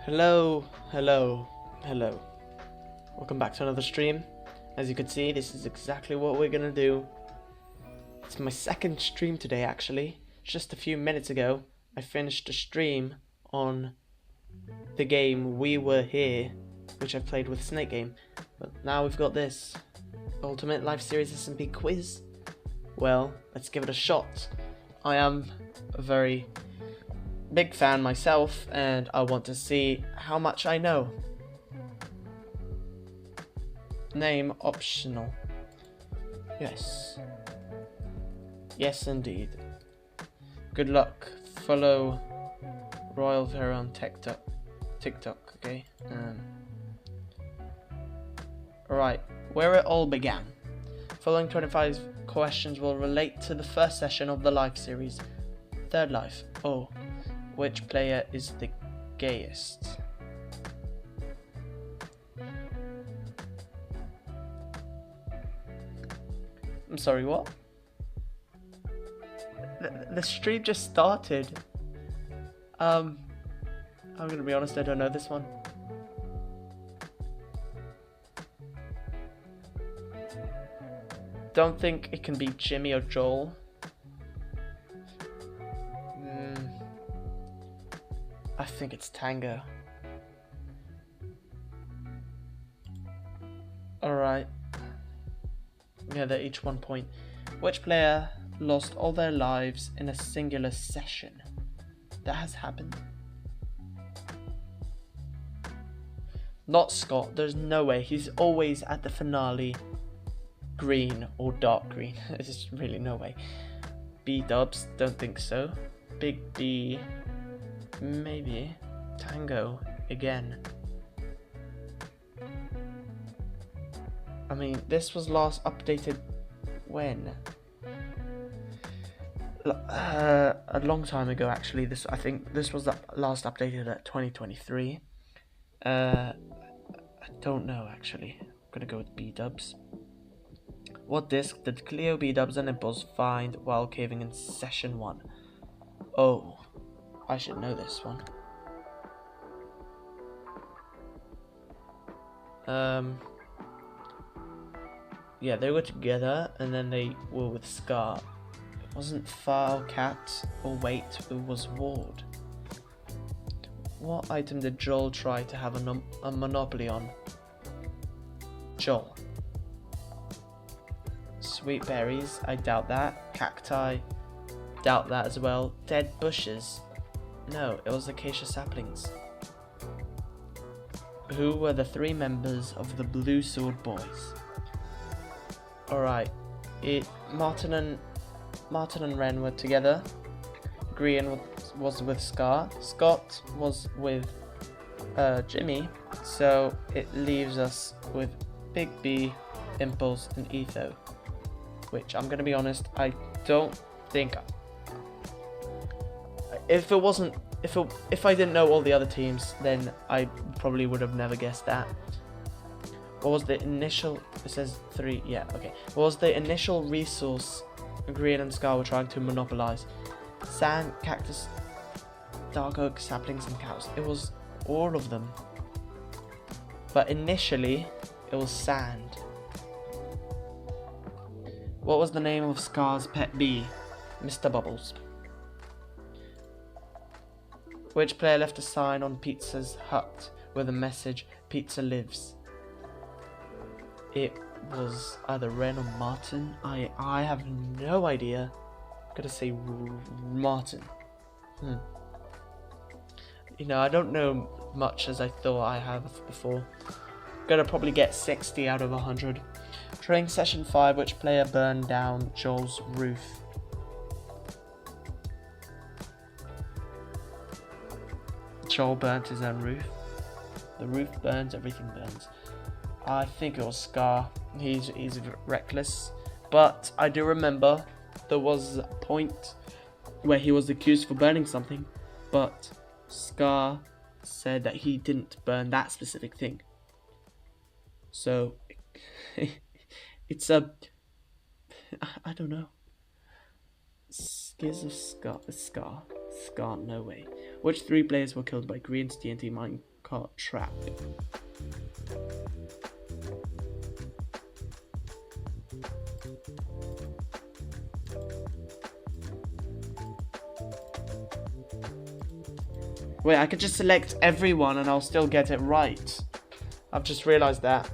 Hello, hello, hello. Welcome back to another stream. As you can see, this is exactly what we're gonna do. It's my second stream today, actually. Just a few minutes ago, I finished a stream on the game We Were Here, which I've played with Snake Game. But now we've got this Ultimate Life Series SMP quiz. Well, let's give it a shot. I am a very big fan myself, and I want to see how much I know. Name optional. Yes. Yes, indeed. Good luck. Follow Royal Vera on TikTok, okay? Alright, where it all began. Following 25 questions will relate to the first session of the life series. Third life. Oh. Which player is the gayest? I'm sorry, what? The stream just started. I'm gonna be honest, I don't know this one. Don't think it can be Jimmy or Joel. I think it's Tango. Alright. Yeah, they're each 1 point. Which player lost all their lives in a singular session? That has happened. Not Scott, there's no way. He's always at the finale green or dark green. There's really no way. B-dubs, don't think so. Big B, maybe. Tango, again. I mean, this was last updated when? A long time ago, actually. I think this was last updated at 2023. I don't know, actually. I'm gonna go with B-dubs. What disc did Cleo, B-dubs, and Impulse find while caving in session 1? Oh, I should know this one. Yeah, they were together, and then they were with Scar. It wasn't File, Cat, or Wait, it was Ward. What item did Joel try to have a monopoly on? Joel. Sweet berries, I doubt that. Cacti, doubt that as well. Dead bushes, no, it was acacia saplings. Who were the 3 members of the Blue Sword Boys? Alright, Martin and Ren were together. Grian was with Scar. Scott was with Jimmy. So it leaves us with Big B, Impulse, and Etho. Which, I'm gonna be honest, I don't think. If I didn't know all the other teams, then I probably would have never guessed that. What was the initial? It says 3. Yeah, okay. What was the initial resource Grian and Scar were trying to monopolize? Sand, cactus, dark oak, saplings, and cows. It was all of them. But initially, it was sand. What was the name of Scar's pet bee? Mr. Bubbles. Which player left a sign on Pizza's hut with a message, Pizza lives? It was either Ren or Martin. I have no idea. I'm gonna say Martin. You know, I don't know much as I thought I have before. Gonna probably get 60 out of 100. During session 5, which player burned down Joel's roof? Joel burnt his own roof. The roof burns, everything burns. I think it was Scar. He's reckless. But I do remember there was a point where he was accused for burning something, but Scar said that he didn't burn that specific thing. So it's I don't know. Scar, no way. Which 3 players were killed by Green's TNT mine caught trap. Wait, I could just select everyone and I'll still get it right. I've just realized that.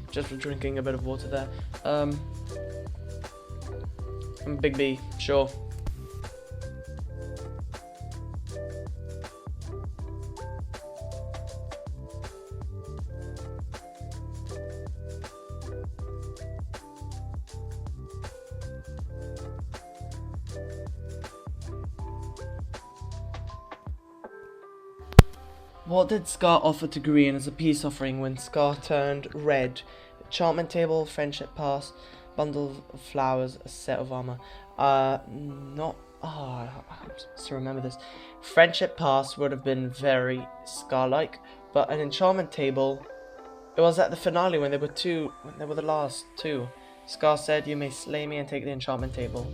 Just for drinking a bit of water there. Big B, sure. What did Scar offer to Green as a peace offering when Scar turned red? Enchantment table, friendship pass, bundle of flowers, a set of armor. I'm supposed to remember this. Friendship pass would have been very Scar-like, but an enchantment table. It was at the finale when they were the last two. Scar said, "You may slay me and take the enchantment table."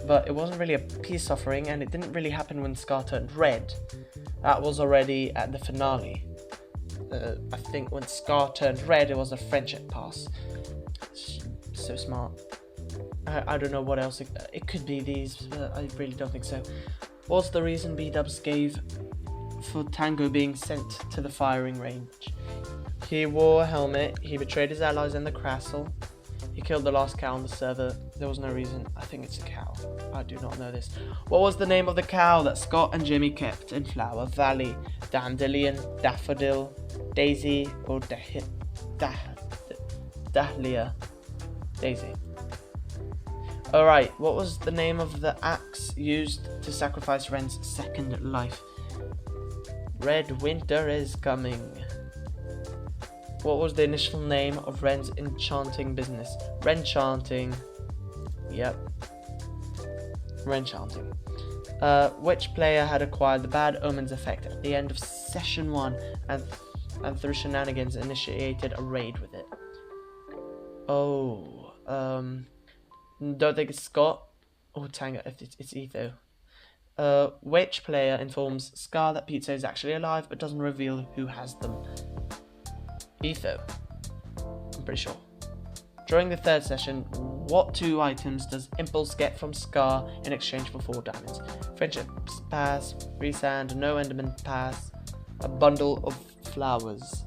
But it wasn't really a peace offering, and it didn't really happen when Scar turned red. That was already at the finale. I think when Scar turned red, it was a friendship pass. So smart. I don't know what else it could be these, but I really don't think so. What's the reason B-dubs gave for Tango being sent to the firing range? He wore a helmet, he betrayed his allies in the castle, he killed the last cow on the server. There was no reason. I think it's a cow. I do not know this. What was the name of the cow that Scott and Jimmy kept in Flower Valley? Dandelion, Daffodil, Daisy, or Dahlia? Daisy. Alright, what was the name of the axe used to sacrifice Ren's second life? Red winter is coming. What was the initial name of Ren's enchanting business? Renchanting. Yep. Renchanting. Which player had acquired the Bad Omens effect at the end of Session 1 and through shenanigans initiated a raid with it? Oh, don't think it's Scott or Tango. It's Etho. Which player informs Scar that pizza is actually alive but doesn't reveal who has them? Etho. I'm pretty sure. During the third session, what two items does Impulse get from Scar in exchange for 4 diamonds? Friendship pass, free sand, no Enderman pass, a bundle of flowers.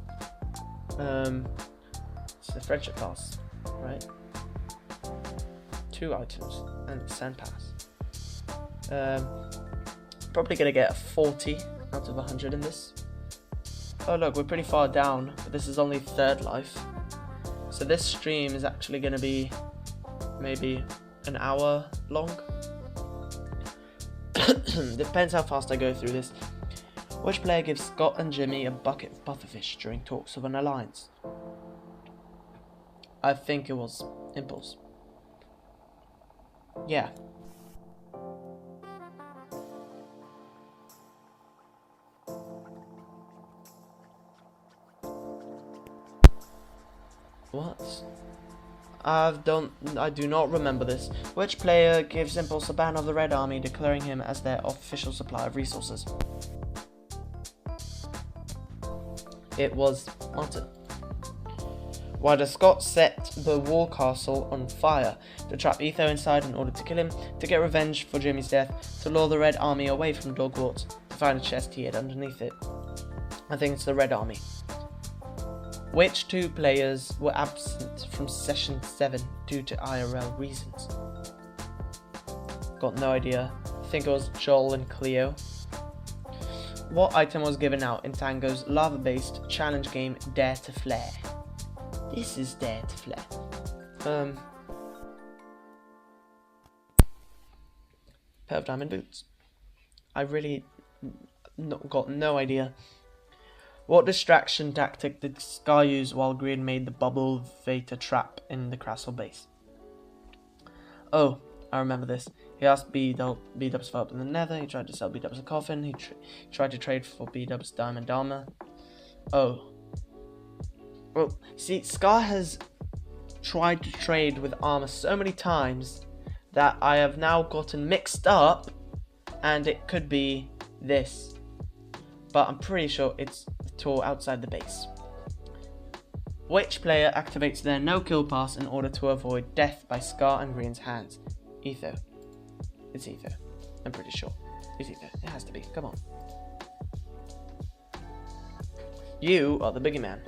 It's a friendship pass, right? 2 items and sand pass. Probably gonna get a 40 out of 100 in this. Oh look, we're pretty far down, but this is only 3rd life. So this stream is actually going to be maybe an hour long. Depends how fast I go through this. Which player gives Scott and Jimmy a bucket of pufferfish during talks of an alliance? I think it was Impulse. Yeah. What? I do not remember this. Which player gives Impulse a ban of the Red Army, declaring him as their official supply of resources? It was Martin. Why does Scott set the War Castle on fire? To trap Etho inside in order to kill him, to get revenge for Jimmy's death, to lure the Red Army away from Dogwarts, to find a chest he hid underneath it. I think it's the Red Army. Which 2 players were absent from Session 7 due to IRL reasons? Got no idea. I think it was Joel and Cleo. What item was given out in Tango's lava-based challenge game Dare to Flare? This is Dare to Flare. Pair of diamond boots. I really got no idea. What distraction tactic did Scar use while Green made the bubble Veta trap in the castle base? Oh, I remember this. He asked B-Dubs for help in the nether, he tried to sell B-Dubs a coffin, he tried to trade for B-Dubs diamond armor. Oh. Well, see, Scar has tried to trade with armor so many times that I have now gotten mixed up, and it could be this. But I'm pretty sure it's the tour outside the base. Which player activates their no-kill pass in order to avoid death by Scar and Green's hands? Etho. It's Etho. I'm pretty sure. It's Etho. It has to be. Come on. You are the biggie man.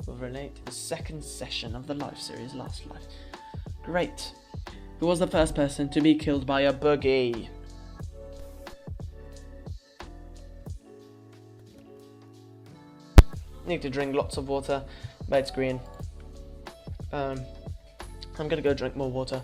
Will relate to the second session of the life series Last Life. Great. Who was the first person to be killed by a boogie? Need to drink lots of water, but it's Green. I'm gonna go drink more water.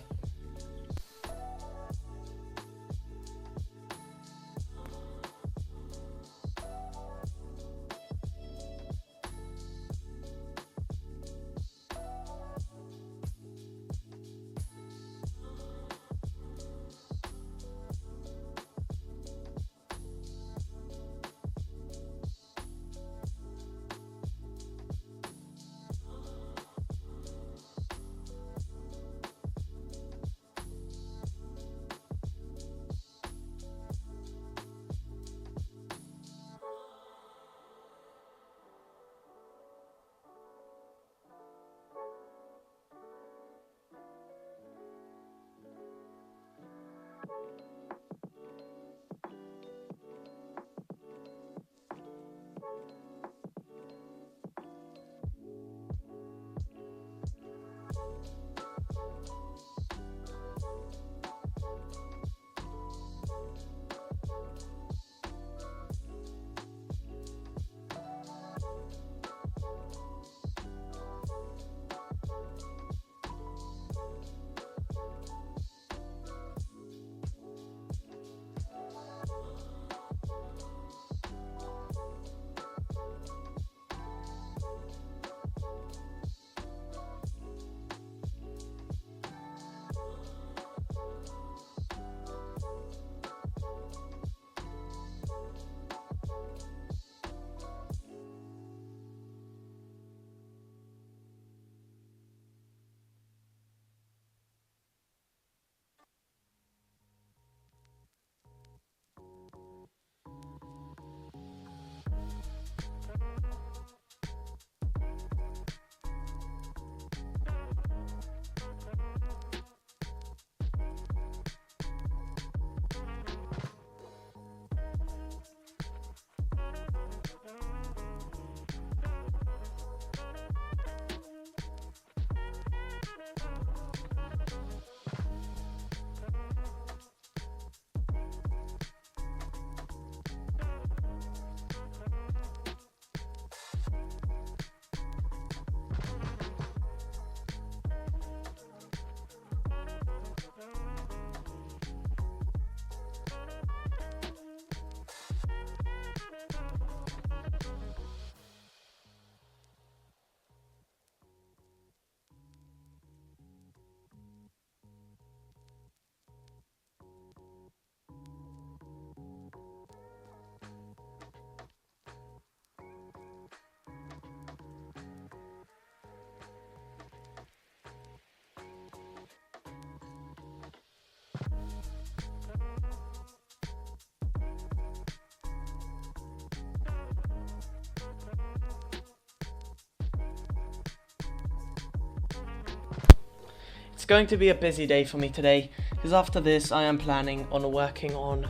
It's going to be a busy day for me today, because after this I am planning on working on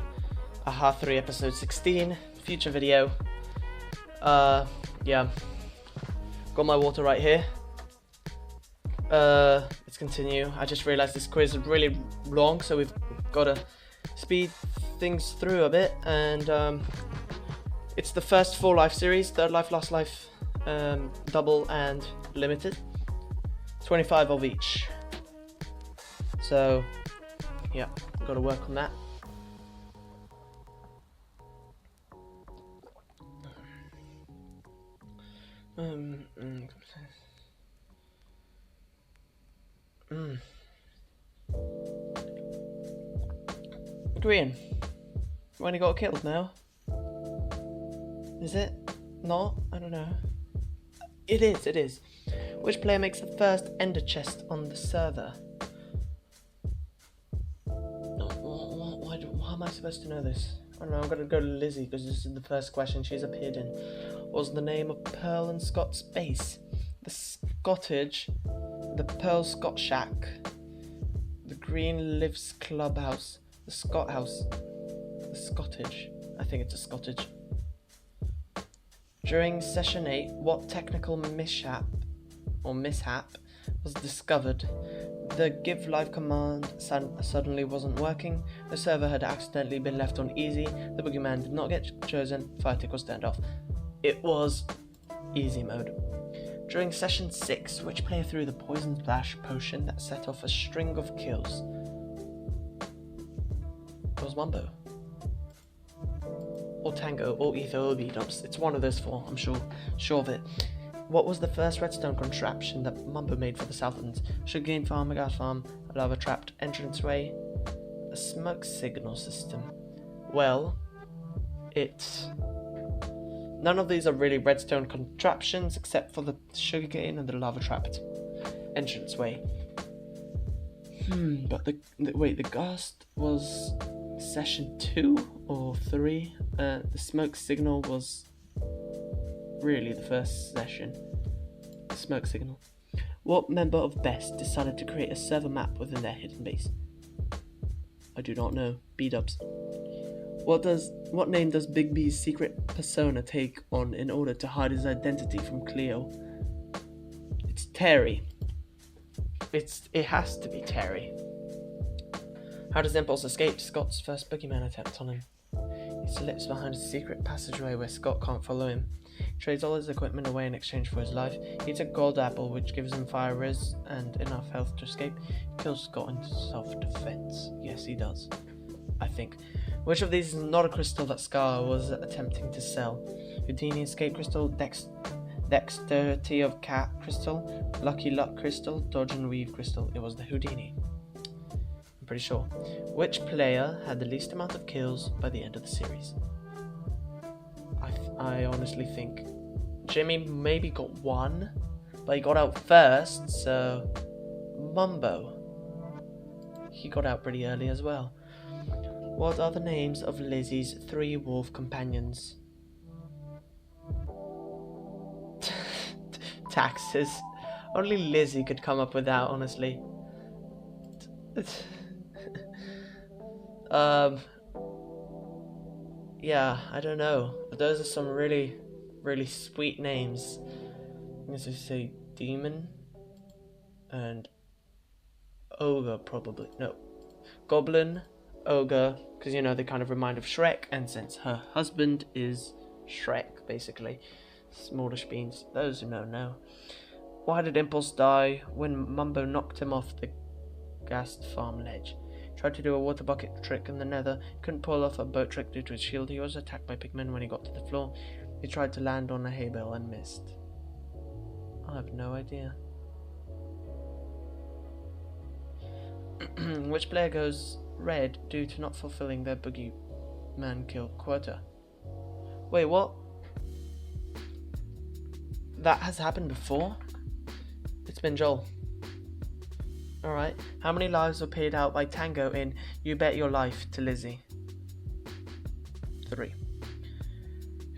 a H3 episode 16 future video. Yeah, got my water right here. Let's continue. I just realized this quiz is really long, so we've got to speed things through a bit, and it's the first 4 life series: Third Life, Last Life, Double and Limited. 25 of each. So, yeah, got to work on that. Mm, mm, mm. Green. When he got killed now? Is it? Not? I don't know. It is. Which player makes the first ender chest on the server? Why am I supposed to know this? I don't know, I'm gonna go to Lizzie because this is the first question she's appeared in. What was the name of Pearl and Scott's base? The Scottage, the Pearl Scott Shack, the Green Lives Clubhouse, the Scott House, the Scottage. I think it's a Scottage. During session 8, what technical mishap was discovered? The give live command suddenly wasn't working, the server had accidentally been left on easy, the boogeyman did not get chosen, fire tick was turned off. It was easy mode. During session 6, which player threw the poison splash potion that set off a string of kills? It was Mumbo. Or Tango, or Ether, or B-Dubs. It's one of those four, I'm sure of it. What was the first redstone contraption that Mumbo made for the Southlands? Sugarcane farm, a gas farm, a lava-trapped entranceway, a smoke signal system. Well, none of these are really redstone contraptions except for the sugarcane and the lava-trapped entranceway. But the ghast was session 2 or 3. The smoke signal was really the first session. Smoke signal. What member of BEST decided to create a server map within their hidden base? I do not know. B-Dubs. What name does Big B's secret persona take on in order to hide his identity from Cleo? It's Terry. It has to be Terry. How does Impulse escape Scott's first boogeyman attempt on him? He slips behind a secret passageway where Scott can't follow him. He trades all his equipment away in exchange for his life. He eats a gold apple which gives him fire res and enough health to escape. He kills Scott in self-defense. Yes, he does. I think. Which of these is not a crystal that Scar was attempting to sell? Houdini escape crystal, dexterity of cat crystal, lucky luck crystal, dodge and weave crystal. It was the Houdini. I'm pretty sure. Which player had the least amount of kills by the end of the series? I honestly think Jimmy maybe got 1, but he got out first, so Mumbo. He got out pretty early as well. What are the names of Lizzie's 3 wolf companions? Taxes. Only Lizzie could come up with that, honestly. Yeah, I don't know. But those are some really, really sweet names. I'm going to say Demon and Ogre, probably. No. Goblin, Ogre, because, you know, they kind of remind of Shrek, and since her husband is Shrek, basically. Smallish beans. Those who know. Why did Impulse die when Mumbo knocked him off the ghast farm ledge? Tried to do a water bucket trick in the nether, couldn't pull off a boat trick due to his shield. He was attacked by pigmen when he got to the floor. He tried to land on a hay bale and missed. I have no idea. Which player goes red due to not fulfilling their boogeyman kill quota? Wait, what? That has happened before? It's been Joel. Alright, how many lives were paid out by Tango in You Bet Your Life to Lizzie? 3.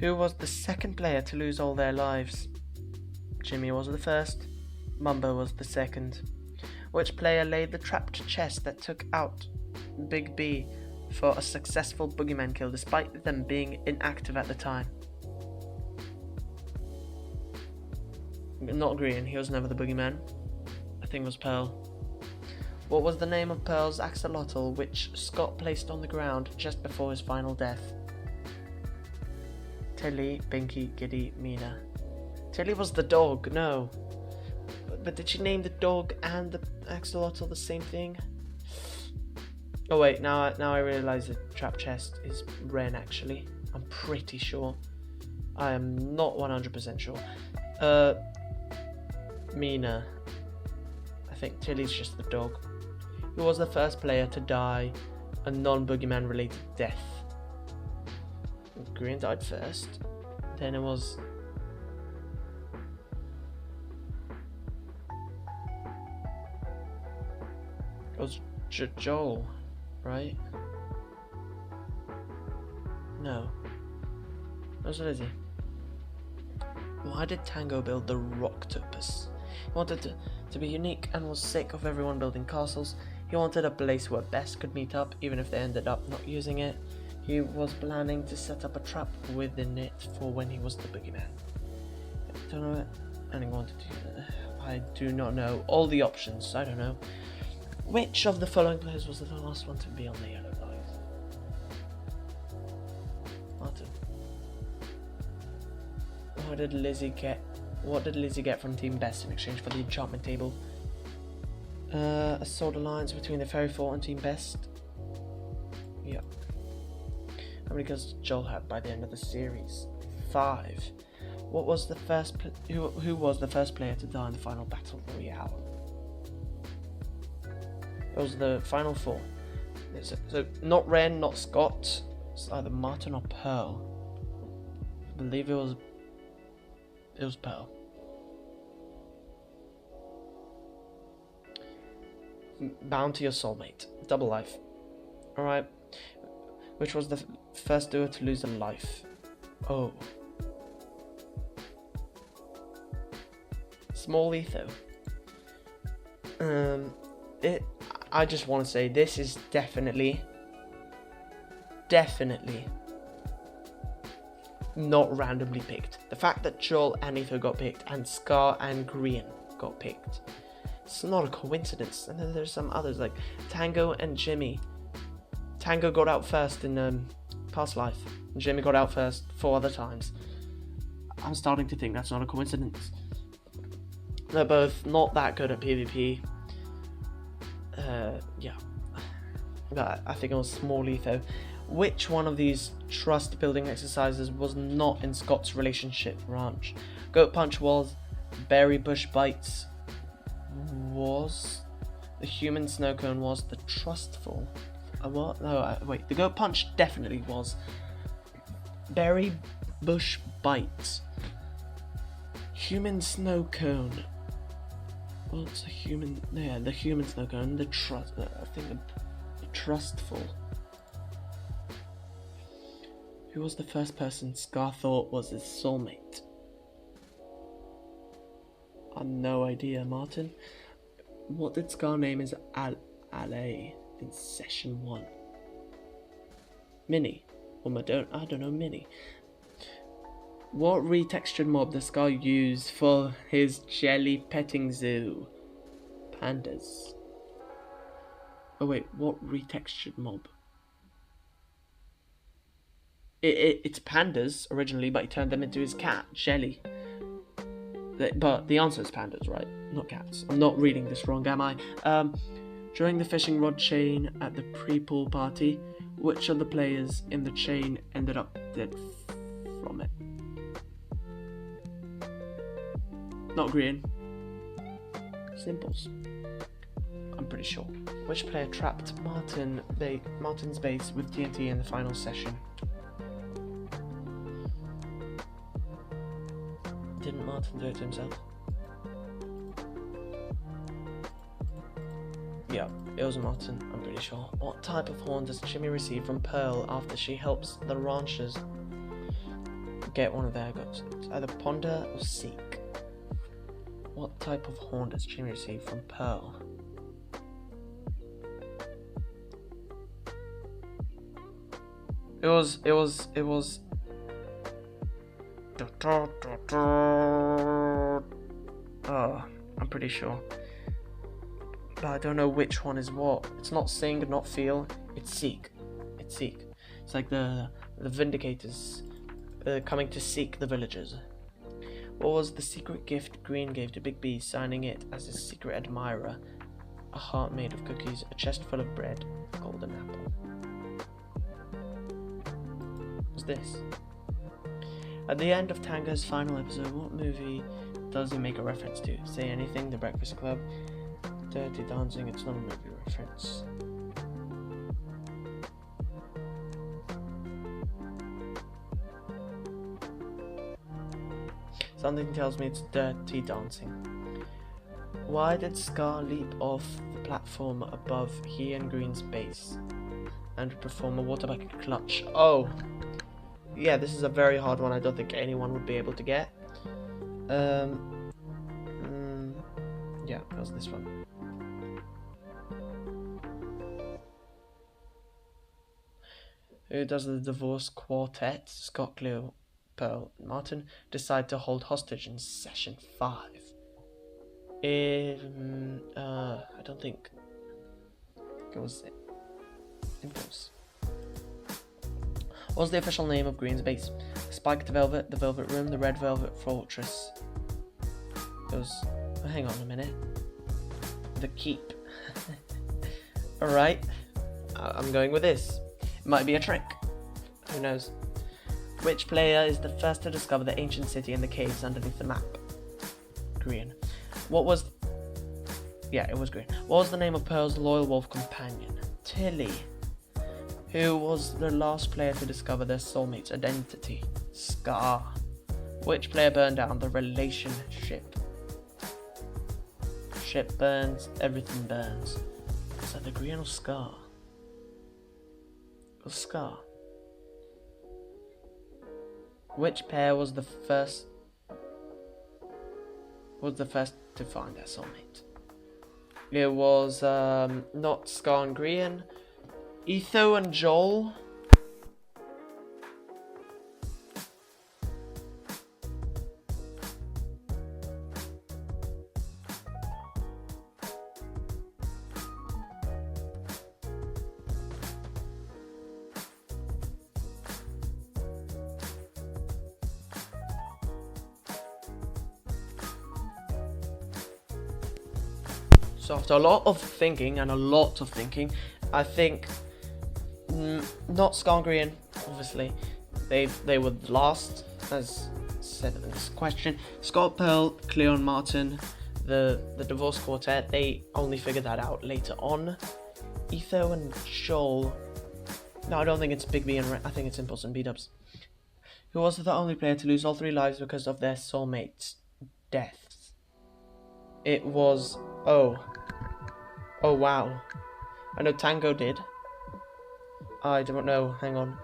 Who was the second player to lose all their lives? Jimmy was the first, Mumbo was the second. Which player laid the trapped chest that took out Big B for a successful boogeyman kill despite them being inactive at the time? Not Green, he was never the boogeyman. I think it was Pearl. What was the name of Pearl's axolotl which Scott placed on the ground just before his final death? Tilly, Binky, Giddy, Mina. Tilly was the dog, no. But did she name the dog and the axolotl the same thing? Oh wait, now I realise the trap chest is Ren actually. I'm pretty sure. I am not 100% sure. Mina. I think Tilly's just the dog. Who was the first player to die a non-boogeyman related death? Green died first. Then it was... It was Joel, right? No. That was Lizzie. Why did Tango build the Rocktopus? He wanted to be unique and was sick of everyone building castles. He wanted a place where Bess could meet up, even if they ended up not using it. He was planning to set up a trap within it for when he was the boogeyman. I don't know what he wanted to. I do not know. All the options, I don't know. Which of the following players was the last one to be on the yellow lines? Martin. What did Lizzie get from Team Best in exchange for the enchantment table? A sword alliance between the Fairy Fort and Team Best. Yep. How many kills did Joel have by the end of the series? 5. What was the first? Who was the first player to die in the final battle royale? It was the final 4. So not Ren, not Scott. It's either Martin or Pearl. I believe it was Pearl. Bound to your soulmate. Double life. Alright. Which was the first duo to lose a life? Oh. Small Etho. I just want to say this is definitely not randomly picked. The fact that Joel and Etho got picked and Scar and Green got picked, it's not a coincidence. And then there's some others like Tango and Jimmy. Tango got out first in Past Life. And Jimmy got out first 4 other times. I'm starting to think that's not a coincidence. They're both not that good at PvP. Yeah. But I think it was Small Etho. Which one of these trust building exercises was not in Scott's relationship ranch? Goat Punch was, Berry Bush Bites was, the Human Snow Cone was, the Trustful. What? No, wait. The Goat Punch definitely was. Berry Bush Bites. Human Snow Cone. What's a human? Yeah, the Human Snow Cone. The trust. I think the Trustful. Who was the first person Scar thought was his soulmate? I have no idea, Martin. What did Scar name his ally in session 1? Minnie. Or I don't know, Minnie. What retextured mob does Scar use for his jelly petting zoo? Pandas. Oh wait, what retextured mob? It's pandas originally, but he turned them into his cat, Jelly. But the answer is pandas, right? Not cats. I'm not reading this wrong, am I? During the fishing rod chain at the pre-pool party, which of the players in the chain ended up dead from it? Not Green. Simples. I'm pretty sure. Which player trapped Martin's base with TNT in the final session? Didn't Martin do it to himself? Yeah, it was Martin, I'm pretty sure. What type of horn does Jimmy receive from Pearl after she helps the ranchers get one of their goats? It's either Ponder or Seek. What type of horn does Jimmy receive from Pearl? It was oh, I'm pretty sure. But I don't know which one is what. It's not Sing, not Feel. It's Seek. It's Seek. It's like the Vindicators coming to seek the villagers. What was the secret gift Green gave to Big B, signing it as his secret admirer? A heart made of cookies, a chest full of bread, a golden apple. What's this? At the end of Tango's final episode, what movie does he make a reference to? Say Anything, The Breakfast Club, Dirty Dancing. It's not a movie reference. Something tells me it's Dirty Dancing. Why did Scar leap off the platform above he and Green's base and perform a water bucket clutch? Oh, yeah, this is a very hard one. I don't think anyone would be able to get. Yeah, it was this one. Who does the Divorce Quartet, Scott, Cleo, Pearl, and Martin, decide to hold hostage in session 5? I don't think it was Impulse. What was the official name of Green's base? Spiked Velvet, the Velvet Room, the Red Velvet Fortress. It was... oh, hang on a minute. The Keep. Alright. I'm going with this. It might be a trick. Who knows? Which player is the first to discover the ancient city and the caves underneath the map? Green. What was... yeah, it was Green. What was the name of Pearl's loyal wolf companion? Tilly. Who was the last player to discover their soulmate's identity? Scar. Which player burned down the relationship? Ship burns, everything burns. Is that the Green or Scar? It was Scar. Which pair was the first to find their soulmate? It was not Scar and Green. Etho and Joel. So after a lot of thinking, I think not Scar and Green, obviously. They were last, as said in this question. Scott, Pearl, Cleo and Martin, the Divorce Quartet, they only figured that out later on. Etho and Joel. No, I don't think it's Big B and I think it's Impulse and B-Dubs. Who was the only player to lose all 3 lives because of their soulmates' deaths? It was... oh wow. I know Tango did. I don't know, hang on.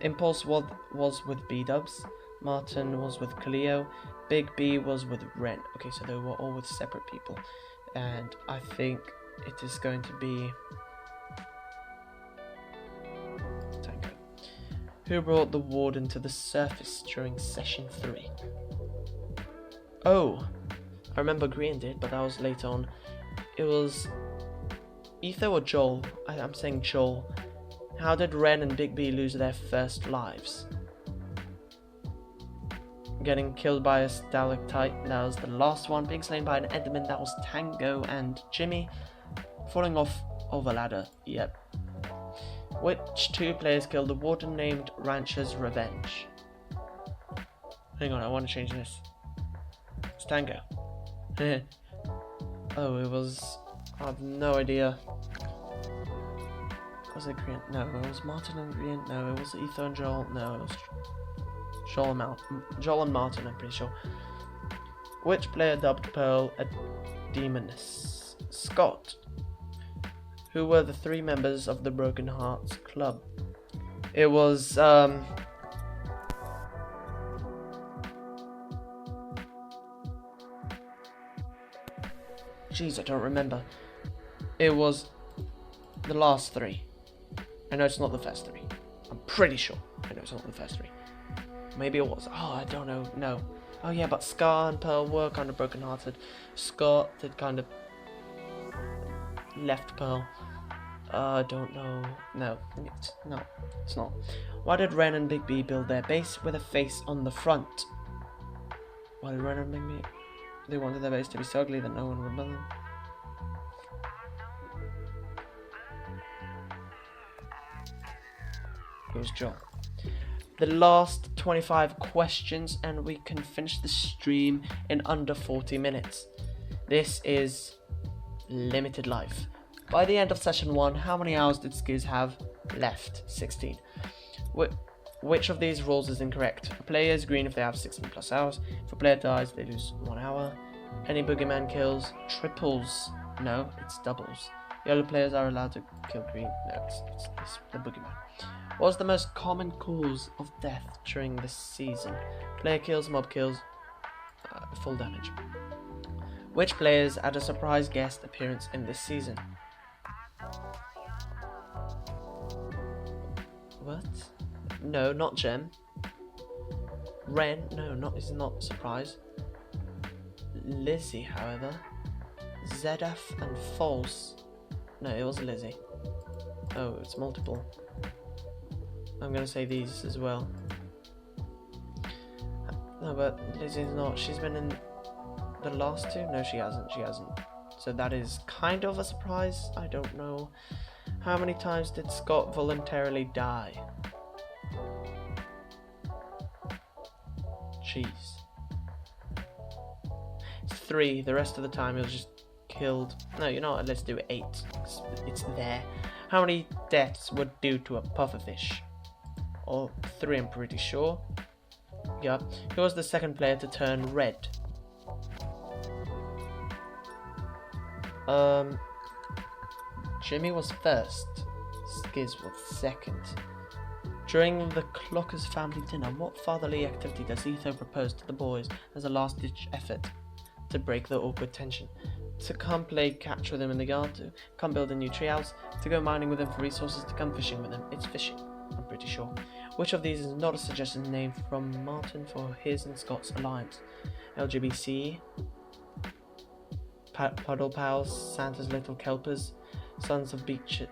Impulse was with B-Dubs. Martin was with Cleo. Big B was with Ren. Okay, so they were all with separate people. And I think it is going to be... Tango. Who brought the Warden to the surface during session 3? Oh, I remember Green did, but that was late on. It was Etho or Joel? I'm saying Joel. How did Ren and Big B lose their first lives? Getting killed by a stalactite, that was the last one. Being slain by an Enderman, that was Tango and Jimmy. Falling off of a ladder, yep. Which 2 players killed the Warden named Rancher's Revenge? Hang on, I want to change this. It's Tango. Oh, it was... I have no idea. Was it Green? No, it was Martin and Green. No, it was Etho and Joel. No, it was Joel and Martin, I'm pretty sure. Which player dubbed Pearl a demoness? Scott. Who were the 3 members of the Broken Hearts Club? It was, jeez, I don't remember. It was the last 3. I know it's not the first 3. I'm pretty sure. I know it's not the first 3. Maybe it was. Oh, I don't know. No. Oh yeah, but Scar and Pearl were kind of broken-hearted. Scott had kind of left Pearl. I don't know. No, it's not. Why did Ren and Big B build their base with a face on the front? Why did Ren and Big B? They wanted their base to be so ugly that no one would build them. It was Joel. The last 25 questions and we can finish the stream in under 40 minutes. This is limited life. By the end of session 1, how many hours did Skiz have left? 16. Which of these rules is incorrect? A player is green if they have 16 plus hours. If a player dies, they lose 1 hour. Any boogeyman kills triples. No, it's doubles. Yellow players are allowed to kill green. No, it's the boogeyman. What was the most common cause of death during this season? Player kills, mob kills, full damage. Which players had a surprise guest appearance in this season? What? No, not Gem. Ren, no, is not surprise. Lizzie, however. Zedaf and False. No, it was Lizzie. Oh, it's multiple. I'm gonna say these as well. No, but Lizzie's not. She's been in the last two? No, she hasn't. So that is kind of a surprise. I don't know. How many times did Scott voluntarily die? Jeez. It's 3. The rest of the time he was just killed. No, you know what? Let's do 8. It's there. How many deaths would due to a pufferfish? Or 3, I'm pretty sure. Yeah. Who was the second player to turn red? Jimmy was first. Skiz was second. During the Clockers family dinner, what fatherly activity does Etho propose to the boys as a last-ditch effort to break the awkward tension? To come play catch with him in the yard, to come build a new treehouse, to go mining with him for resources, to come fishing with him. It's fishing, I'm pretty sure. Which of these is not a suggested name from Martin for his and Scott's alliance? LGBC, Puddle Pals, Santa's Little Kelpers, Sons of Beaches,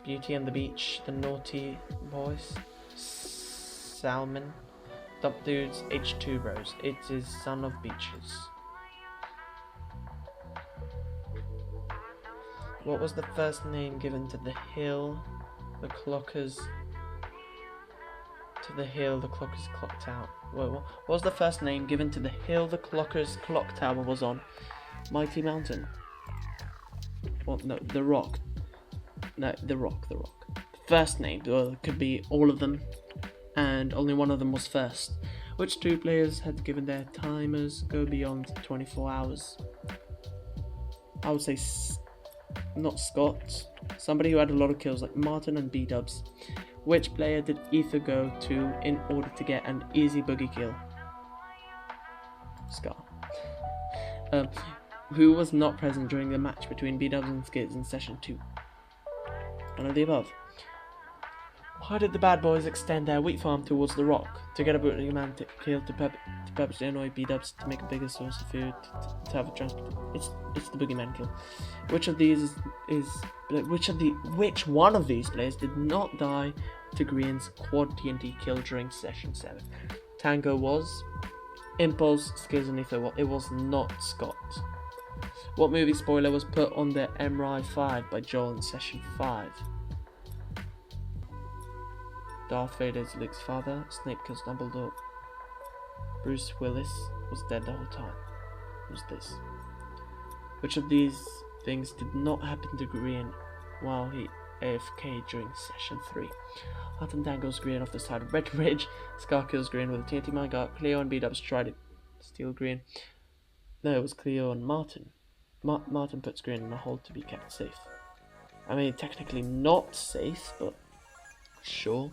Beauty and the Beach, The Naughty Boys, Salmon, Dump Dudes, H2 Bros. It is Son of Beaches. What was the first name given to the hill the clockers clocked out? What was the first name given to the hill the clockers clock tower was on? Mighty Mountain. Well, no, the Rock. No, the Rock. The first name, well, it could be all of them, and only one of them was first. Which 2 players had given their timers go beyond 24 hours? I would say not Scott. Somebody who had a lot of kills, like Martin and B-Dubs. Which player did Ether go to in order to get an easy boogie kill? Scar. Who was not present during the match between B-Dubs and Skiz in session 2? None of the above. Why did the bad boys extend their wheat farm towards the Rock? To get a boogeyman kill, to purposely annoy B-Dubs, to make a bigger source of food, to have a transport. It's the boogeyman kill. Which one of these players did not die to Green's quad TNT kill during session 7? Tango was Impulse, Skiz and Ether. It was not Scott. What movie spoiler was put on the MRI 5 by Joel in session 5? Darth Vader is Luke's father. Snape kills Dumbledore. Bruce Willis was dead the whole time. Who's this? Which of these things did not happen to Green while he AFK during session 3? Martin dangles Green off the side of Red Ridge. Scar kills Green with a TNT minecart. Cleo and B-Dubs try to steal Green. No, it was Cleo and Martin. Martin puts Green in a hole to be kept safe. I mean, technically not safe, but sure.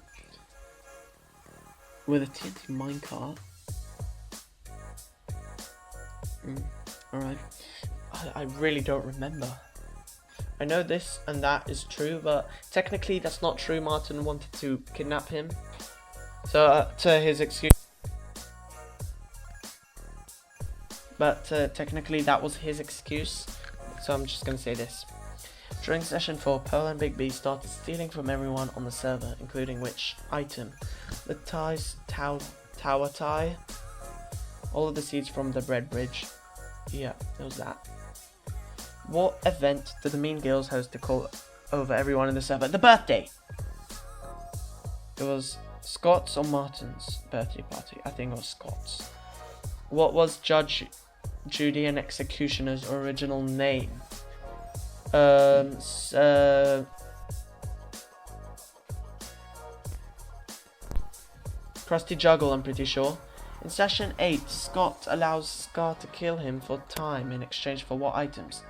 With a TNT minecart. Alright. I really don't remember. I know this and that is true, but technically that's not true. Martin wanted to kidnap him. So, to his excuse. But technically that was his excuse. So I'm just going to say this. During session 4, Pearl and Big B started stealing from everyone on the server, including which item? The tower tie, all of the seeds from the bread bridge. Yeah, it was that. What event did the Mean Girls host to call over everyone in the server? The birthday! It was Scott's or Martin's birthday party? I think it was Scott's. What was Judge Judy and Executioner's original name? Krusty Juggle, I'm pretty sure. In session 8, Scott allows Scar to kill him for time in exchange for what items?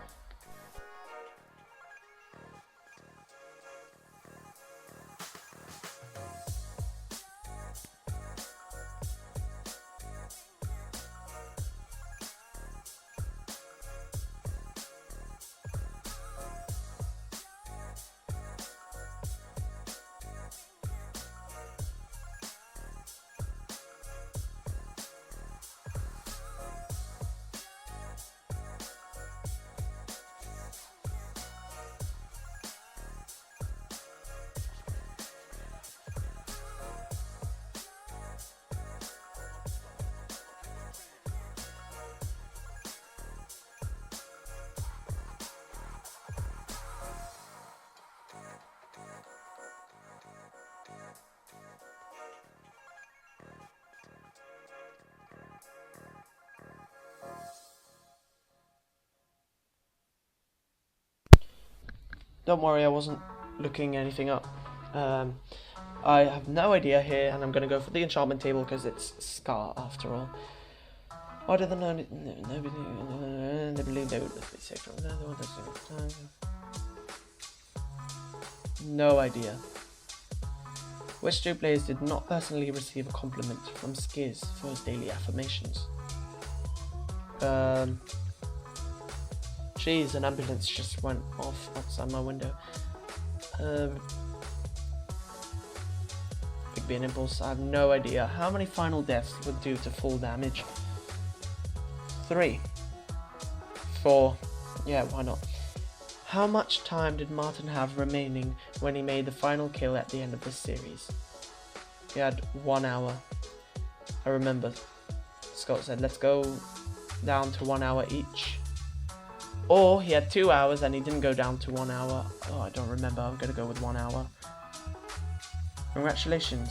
Don't worry, I wasn't looking anything up. I have no idea here, and I'm gonna go for the enchantment table because it's Scar after all. Why do the nobody believe they would be safe from another one? No idea. Which two players did not personally receive a compliment from Skiz for his daily affirmations? Jeez, an ambulance just went off outside my window. Big Bean Impulse, I have no idea. How many final deaths would do to full damage? 3. 4. Yeah, why not? How much time did Martin have remaining when he made the final kill at the end of the series? He had 1 hour. I remember Scott said, let's go down to 1 hour each. Or he had 2 hours and he didn't go down to 1 hour. Oh, I don't remember. I'm going to go with 1 hour. Congratulations.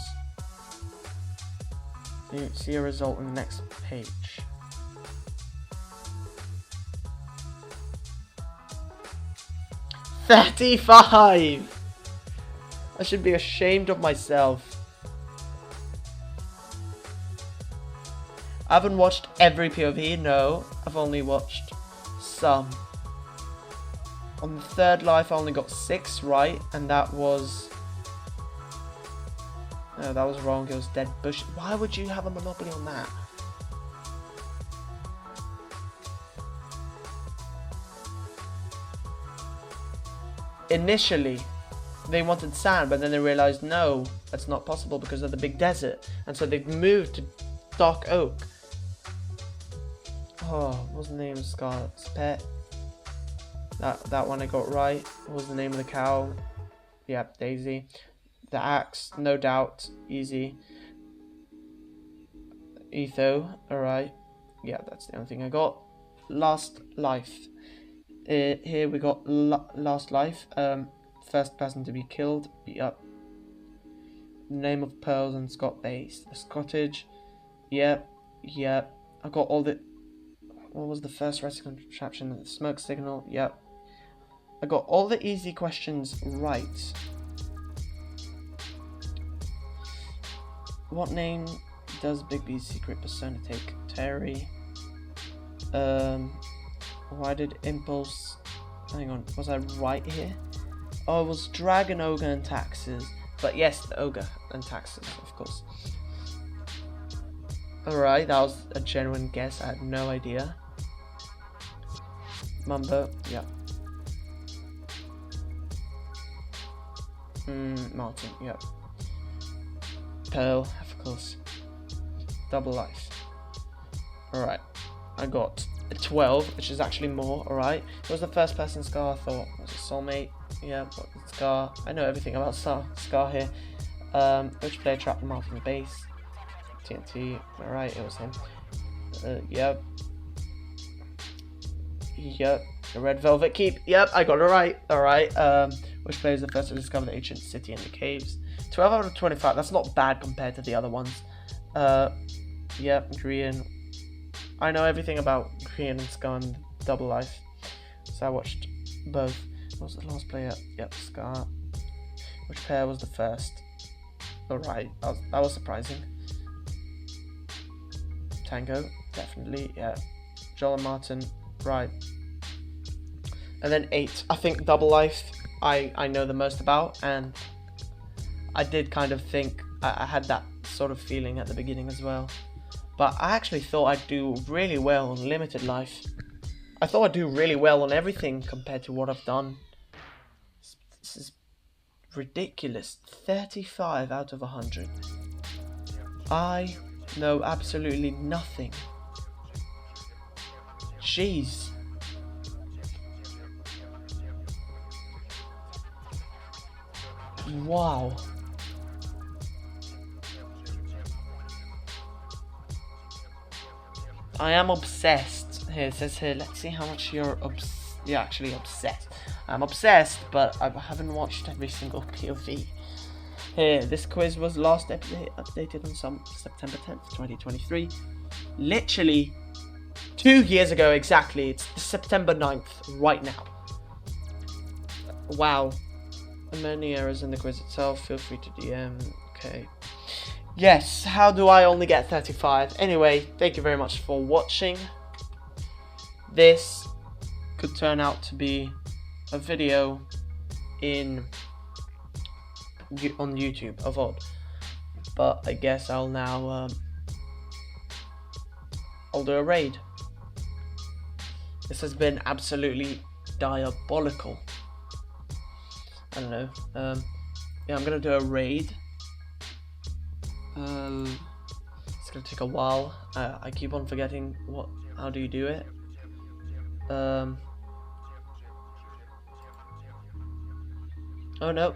You see a result in the next page. $35! I should be ashamed of myself. I haven't watched every POV, no. I've only watched some. On the third life I only got 6 right, and that was... No, that was wrong, it was Dead Bush. Why would you have a monopoly on that? Initially, they wanted sand, but then they realized, no, that's not possible because of the big desert. And so they've moved to Dark Oak. Oh, what was the name of Scarlet's pet? That one I got right. What was the name of the cow? Yep, Daisy. The axe, no doubt, easy. Etho, alright. Yeah, that's the only thing I got. Last life. Here we got last life. First person to be killed. Yep. Name of Pearls and Scott Base. The Scottage. Yep. Yep. I got all the... What was the first rescue contraption? The smoke signal. Yep. I got all the easy questions right. What name does Big B's secret persona take? Terry. Why did Impulse... Hang on, was I right here? Oh, it was Dragon, Ogre and Taxes. But yes, the Ogre and Taxes, of course. Alright, that was a genuine guess. I had no idea. Mumbo, yeah. Martin, yep. Pearl, of course. Double life. Alright, I got a 12, which is actually more, alright. It was the first person Scar I thought. Was it Soulmate? Yeah, but Scar. I know everything about Scar here. Which player trapped Martin's base? TNT, alright, it was him. Yep. Yep. The Red Velvet Keep. Yep, I got it right. Alright. Which player is the first to discover the ancient city in the caves? 12 out of 25. That's not bad compared to the other ones. Yep, Grian. I know everything about Grian and Scar and Double Life. So I watched both. What was the last player? Yep, Scar. Which pair was the first? Alright, that was surprising. Tango, definitely, yeah. Joel and Martin, right. And then 8. I think Double Life I know the most about, and I did kind of think, I had that sort of feeling at the beginning as well. But I actually thought I'd do really well on Limited Life. I thought I'd do really well on everything compared to what I've done. This is ridiculous. 35 out of 100. I know absolutely nothing. Jeez. Wow. I am obsessed. Here it says here, let's see how much you're actually obsessed. I'm obsessed, but I haven't watched every single POV. Here, this quiz was last updated on September 10th, 2023. Literally 2 years ago exactly. It's September 9th, right now. Wow. Many errors in the quiz itself. Feel free to DM. Okay. Yes, how do I only get 35? Anyway, thank you very much for watching. This could turn out to be a video on YouTube of odd, but I guess I'll now I'll do a raid. This has been absolutely diabolical. I don't know. Yeah, I'm gonna do a raid. It's gonna take a while. I keep on forgetting how do you do it. Oh no,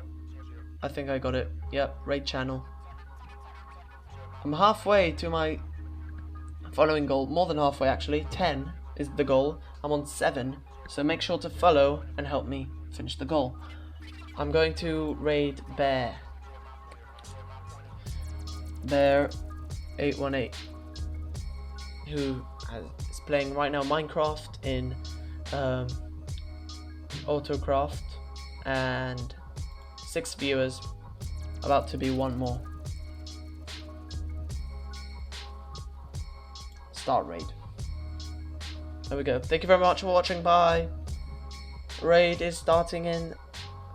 I think I got it. Yep, raid channel. I'm halfway to my following goal, more than halfway actually. 10 is the goal. I'm on 7, so make sure to follow and help me finish the goal. I'm going to raid Bear 818, who is playing right now Minecraft in Autocraft, and 6 viewers, about to be 1 more. Start raid. There we go. Thank you very much for watching. Bye. Raid is starting in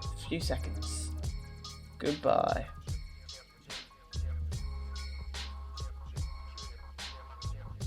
a few seconds. Goodbye.